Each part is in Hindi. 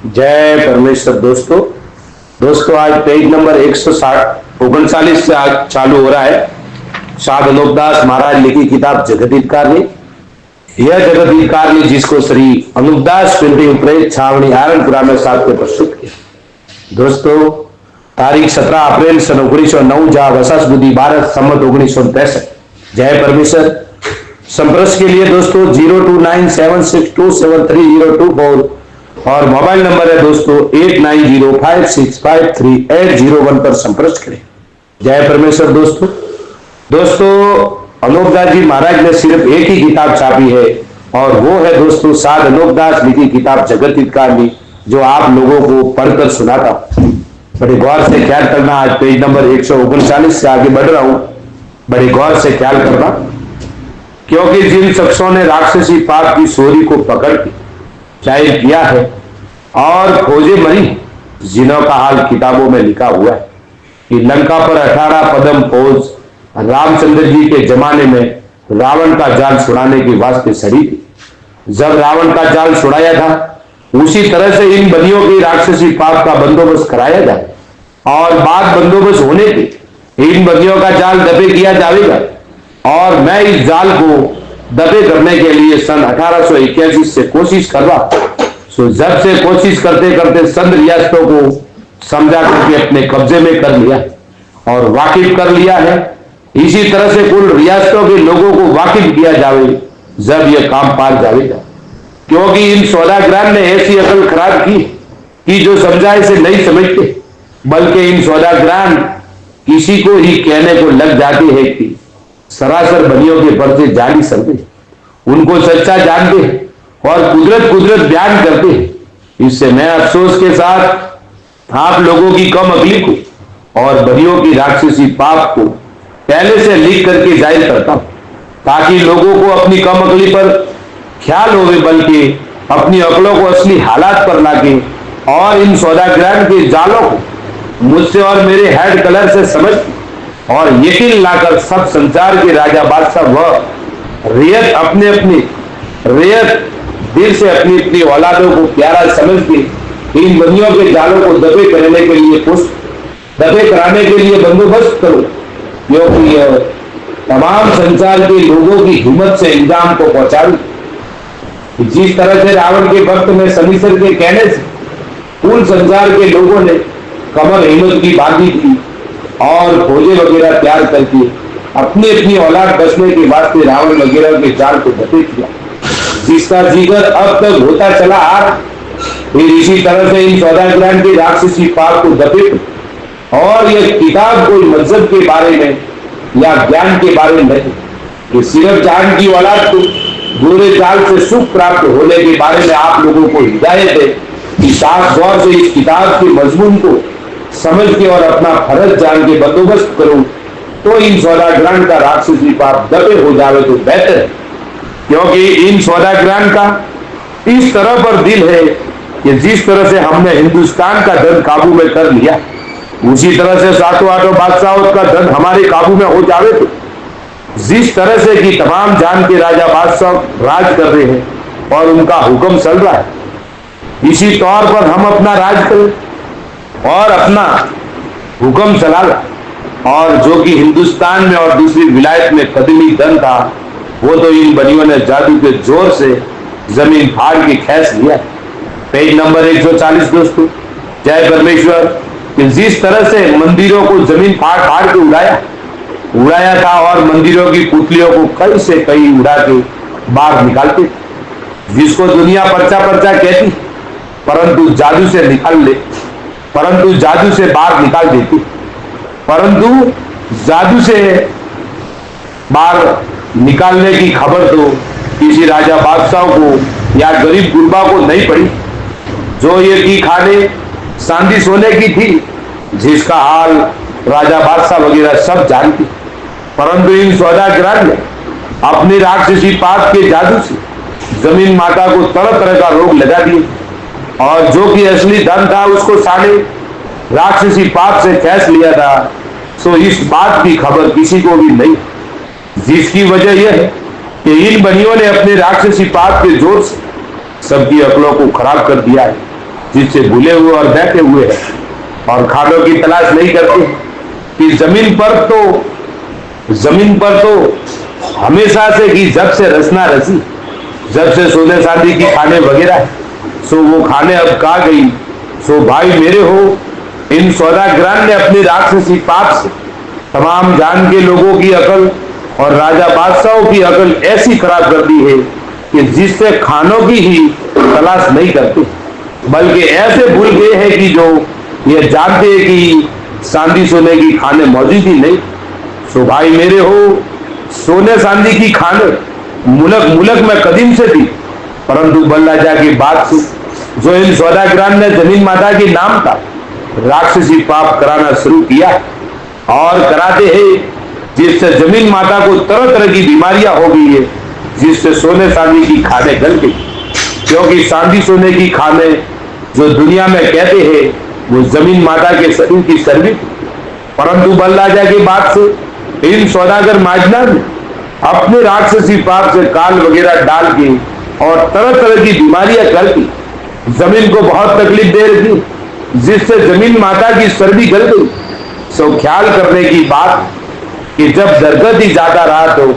जय परमेश्वर। दोस्तों आज पेज नंबर 139 से आज चालू हो रहा है। साध अनूपदास महाराज लिखी किताब जगत हितकारणी। यह जगत हितकारणी जिसको श्री अनूपदास प्रिंटिंग प्रेस छावनी आरणपुरा में साथ में प्रस्तुत किया। दोस्तों तारीख 17 अप्रैल सन 1909 जहां वसस बुद्धि भारत संवत 1965। जय परमेश्वर। संपर्क के लिए दोस्तों 0297627302 और मोबाइल नंबर है दोस्तों 8905653801 पर संपर्क करें। जय परमेश्वर। दोस्तों अनूपदास जी महाराज ने सिर्फ एक ही किताब छापी है और वो है दोस्तों साध अनूपदास लिखी किताब जगत हितकारणी, जो आप लोगों को पढ़कर सुनाता हूं। बड़े गौर से ख्याल करना। आज पेज नंबर 139 से आगे बढ़ रहा हूं। बड़े गौर से ख्याल करना, क्योंकि जिन शख्सों ने राक्षसी पाप की सोरी को पकड़ के जाहिर किया है और खोजे मरी, जिनों का हाल किताबों में लिखा हुआ है कि लंका पर 18 पदम फौज रामचंद्र जी के जमाने में रावण का जाल छुड़ाने के वास्ते सड़ी थी। जब रावण का जाल छुड़ाया था उसी तरह से इन बदियों की राक्षसी पाप का बंदोबस्त कराया जाए और बाद बंदोबस्त होने के इन बदियों का जाल दबे किया जाएगा। और मैं इस जाल को दबे करने के लिए सन 1881 से कोशिश कर रहा। सो जब से कोशिश करते करते संत रियासतों को समझा करके अपने कब्जे में कर लिया और वाकिफ कर लिया है। इसी तरह से कुल रियासतों के लोगों को वाकिफ किया जाए जब यह काम पार जाएगा। क्योंकि इन सौदागरान ने ऐसी अकल खराब की कि जो समझा इसे नहीं समझते, बल्कि इन सौदागरान किसी को ही कहने को लग जाते हैं कि सरासर बनियों के पर्चे जाली समझे, उनको सच्चा जानते और कुदरत बयान करते। इससे मैं अफसोस के साथ आप लोगों की कम अकली को और बनियों की राक्षसी पाप को पहले से लिख करके जाहिर करता हूं, ताकि लोगों को अपनी कम अकली पर ख्याल होवे, बल्कि अपनी अकलों को असली हालात पर लाके और इन सौदागरान के जालों को मुझसे और मेरे हेड कलर से समझ और यकीन लाकर सब संसार के राजा बादशाह व रियत दिल से अपनी अपनी औलादों को प्यारा समझ के इन बंदियों के जालों को दबे कराने के लिए बंदोबस्त करो। क्योंकि यह तमाम संसार के लोगों की हिम्मत से इंजाम को पहुंचा दी। जिस तरह से रावण के वक्त में शनिश्चर के कहने से कुल संसार के लोगों ने कमर हिम्मत की बांधी थी और फौजे वगैरह तैयार करके अपनी अपनी औलाद बचने के वास्ते रावण वगैरह के जाल को दबे किया, जिसका जिक्र अब तक होता चला आ रहा। फिर इसी तरह से इन सौदागरान के राक्षसी पाप को दबे और यह किताब कोई मजहब के बारे में या ज्ञान के बारे में नहीं, कि सिर्फ जान की औलाद को बुरे जाल से सुख प्राप्त होने के बारे में आप लोगों को हिदायत है कि साफ गौर से इस किताब के मजमून को समझ के और अपना फर्ज जान के बंदोबस्त करो, तो इन सौदागरान का राक्षसी पाप दबे हो जावे तो बेहतर है। क्योंकि इन सौदागरान का इस तरह पर दिल है कि जिस तरह से हमने हिंदुस्तान का धन काबू में कर लिया, उसी तरह से सातों आठों बादशाहों का धन हमारे काबू में हो जावे तो जिस तरह से कि तमाम जान के राजा बादशाह राज कर रहे हैं और उनका हुक्म चल रहा है, इसी तौर पर हम अपना राज करें और अपना हुक्म चला ला। और जो कि हिंदुस्तान में और दूसरी विलायत में कदमी धन था, वो तो इन बनियों ने जादू के जोर से जमीन फाड़ के खींच लिया। पेज नंबर 140 दोस्तों। जय परमेश्वर। कि जिस तरह से मंदिरों को जमीन फाड़ फाड़ के उड़ाया था और मंदिरों की पुतलियों को कई से कई उड़ा के बाहर निकालते, जिसको दुनिया पर्चा पर्चा कहती, परंतु जादू से बाहर निकाल देती। परंतु जादू से बाहर निकालने की खबर तो किसी राजा बादशाह को या गरीब गुरबा को नहीं पड़ी, जो ये की खाने सांदी सोने की थी, जिसका हाल राजा बादशाह वगैरह सब जानती। परंतु इन सौदागरान ने अपने राक्षसी पाप के जादू से जमीन माता को तरह तरह का रोग लगा दिए और जो कि असली धन था उसको सारे राक्षसी पाप से खींच लिया था। सो इस बात की खबर किसी को भी नहीं, जिसकी वजह यह है कि इन बनियों ने अपने राक्षसी पाप के जोर से सबकी अकलों को खराब कर दिया है जिससे भूले हुए और बैठे हुए हैं और खानों की तलाश नहीं करते कि जमीन पर तो हमेशा से कि जब से रचना रची, जब से सोने चांदी की खाने वगैरह, सो वो खाने अब कहाँ गई। सो भाई मेरे हो, इन सौदागरान ने अपनी राक्षसी पाप से तमाम जान के लोगों की अकल और राजा बादशाहों की अकल ऐसी खराब कर दी है कि जिससे खानों की ही तलाश नहीं करते, बल्कि ऐसे भूल गए हैं कि जो ये जानते हैं कि चांदी सोने की खाने मौजूद ही नहीं। सो भाई मेरे हो, सोने चांदी की खाने मुल्क में कदीम से थी, परंतु बल्लाजा की बात से जो इन सौदागरान ने जमीन माता के नाम का राक्षसी पाप कराना शुरू किया और कराते हैं, जिससे जमीन माता को तरह तरह की बीमारियां हो गई है, जिससे सोने चांदी की खाने गल गई। क्योंकि चांदी सोने की खाने जो दुनिया में कहते हैं वो जमीन माता के शरीर की सर्विस, परंतु बल्लाजा की बात से इन सौदागर माजना ने अपने राक्षसी पाप से काल वगैरह डाल के और तरह तरह की बीमारियां करके जमीन को बहुत तकलीफ दे रही, जिससे जमीन माता की सर्दी गल गई। सो ख्याल करने की बात कि जब दरगत ही ज्यादा रहा तो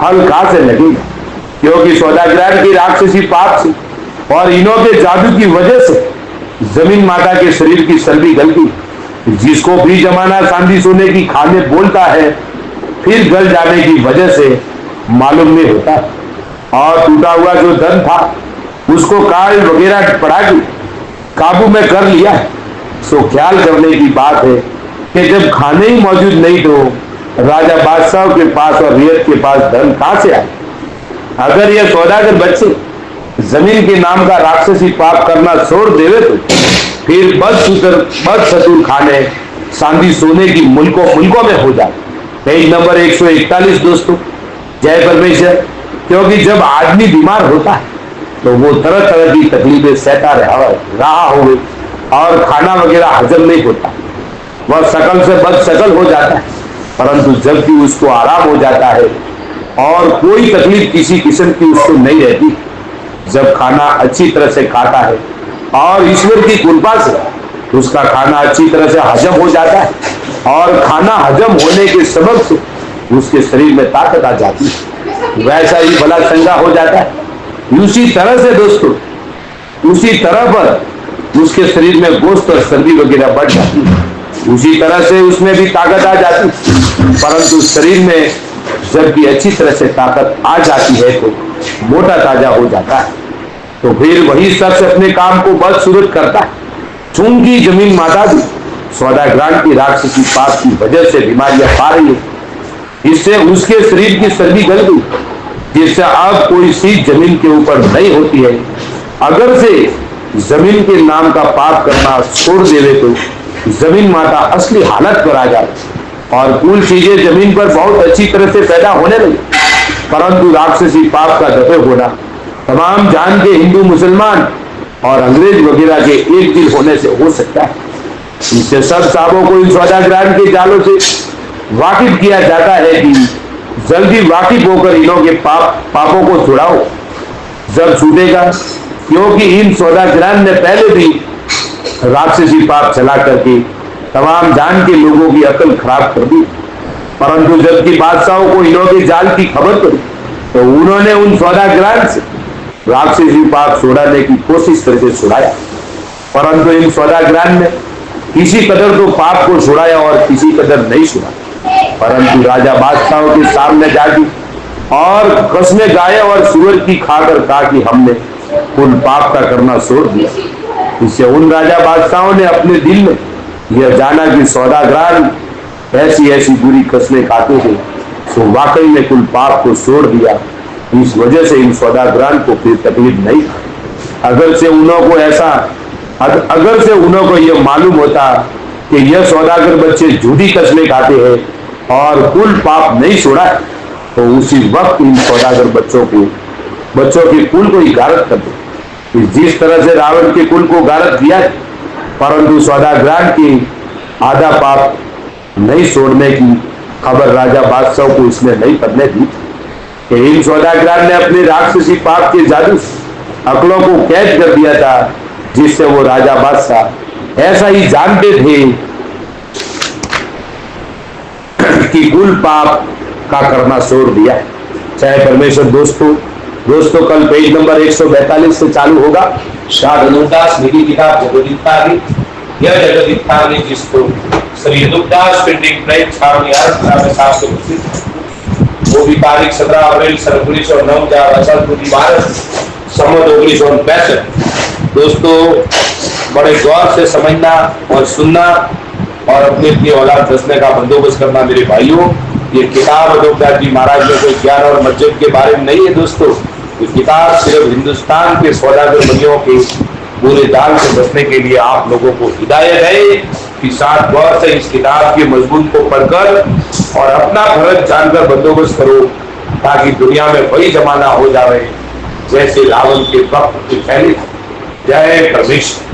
हल कहां से लगेगा। क्योंकि सौदागरान की राक्षसी पाप से और इन्हों के जादू की वजह से जमीन माता के शरीर की सर्दी गल गई, जिसको भी जमाना चांदी सोने की खाने बोलता है, फिर गल जाने की वजह से मालूम नहीं होता। और टूटा हुआ जो धन था उसको काल वगैरह पड़ा के काबू में कर लिया है। सो ख्याल करने की बात है कि जब खाने ही मौजूद नहीं तो राजा बादशाह के पास और रियत के पास धन कहां से आए। अगर ये सौदागर बच्चे जमीन के नाम का राक्षसी पाप करना छोड़ देवे तो फिर बदसतूर खाने चांदी सोने की मुल्कों में हो जाए। पेज नंबर 141 दोस्तों, जय परमेश्वर। क्योंकि जब आदमी बीमार होता है तो वो तरह तरह की तकलीफें सहता रहा हो और खाना वगैरह हजम नहीं होता, वह शकल से बदशकल हो जाता है। परंतु जबकि उसको आराम हो जाता है और कोई तकलीफ किसी किस्म की उसको नहीं रहती, जब खाना अच्छी तरह से खाता है और ईश्वर की कृपा से उसका खाना अच्छी तरह से हजम हो जाता है और खाना हजम होने के सबब से उसके शरीर में ताकत आ जाती है, वैसा ही भला चंगा हो जाता है। उसी तरह से दोस्तों, उसी तरह पर उसके शरीर में गोश्त और सर्दी वगैरह बढ़ जाती है, उसी तरह से उसमें भी ताकत आ जाती है। परंतु शरीर में जबकि अच्छी तरह से ताकत आ जाती है तो मोटा ताजा हो जाता है, तो फिर वही शख्स अपने काम को बदसूरत करता है। चूंकि जमीन माता भी सौदागरान की राक्षसी पाप की वजह से बीमारियां पा रही है, इससे उसके शरीर की सर्दी गल गई, जिससे अब कोई चीज जमीन के ऊपर नहीं होती है। अगर से जमीन के नाम का पाप करना छोड़ देवे तो जमीन माता असली हालत पर आ जाए और कुल चीजें जमीन पर बहुत अच्छी तरह से पैदा होने लगी। परंतु राक्षसी पाप का दफे होना तमाम जान के हिंदू मुसलमान और अंग्रेज वगैरह के एक दिल होने से हो सकता है। इससे सब साहबों को इन सौदागरान के जालों से वाकिफ किया जाता है कि जल्दी वाकिफ होकर इन्हों के पापों को छुड़ाओ जब छूटेगा। क्योंकि इन सौदागरान ने पहले भी राक्षसी पाप चला करके तमाम जान के लोगों की अकल खराब कर दी, परंतु जबकि बादशाहों को इन्हों के जाल की खबर पड़ी तो उन्होंने उन सौदागरान से राक्षसी पाप छुड़ाने की कोशिश करके छुड़ाया। परंतु इन सौदागरान ने किसी कदर तो पाप को छुड़ाया और किसी कदर नहीं छुड़ा, परंतु राजा बादशाहों के सामने जाके और कसमें गाय और सूअर की खाकर कहा कि हमने कुल पाप का करना छोड़ दिया। इससे उन राजा बादशाहों ने अपने दिल में यह जाना कि सौदागरान ऐसी ऐसी बुरी कसमें खाते थे, तो वाकई में कुल पाप को छोड़ दिया। इस वजह से इन सौदागरान को फिर तकलीफ नहीं। अगर से उन्हों को यह मालूम होता कि यह सौदागर बच्चे झूठी कसमें खाते हैं और कुल पाप नहीं छोड़ा है, तो उसी वक्त इन सौदागर बच्चों के कुल को ही गारत कर दे। जिस तरह से रावण के कुल को गारत दिया, परंतु सौदागरान की आधा पाप नहीं छोड़ने की खबर राजा बादशाह को इसने नहीं करने दी कि इन सौदागरान ने अपने राक्षसी पाप के जादू से अकलों को कैद कर दिया था, जिससे वो राजा बादशाह ऐसा ही जानते थे कि कुल पाप का करना छोड़ दिया। चाहे परमेश्वर दोस्तों कल पेज नंबर 142 से चालू होगा। साध अनुदास लिखी किताब जगदीता की, यह जगदीता ने जिसको श्री अनुदास प्रिंटिंग प्रेस छावनी, वो भी तारीख 17 अप्रैल 1909 भारत संवत 1965। दोस्तों बड़े गौर से समझना और सुनना और अपने लिए औलाद दसने का बंदोबस्त करना मेरे भाइयों। ये किताब अनोखदास जी महाराज में कोई ज्ञान और मस्जिद के बारे में नहीं है दोस्तों। ये किताब सिर्फ हिंदुस्तान के सौदागर बनियों के पूरे दाल से बचने के लिए आप लोगों को हिदायत है कि साथ गौर से इस किताब के मजमून को पढ़कर और अपना फर्ज जानकर बंदोबस्त करो, ताकि दुनिया में वही जमाना हो जाए जैसे रावण के वक्त फैले। जय परमेश्वर।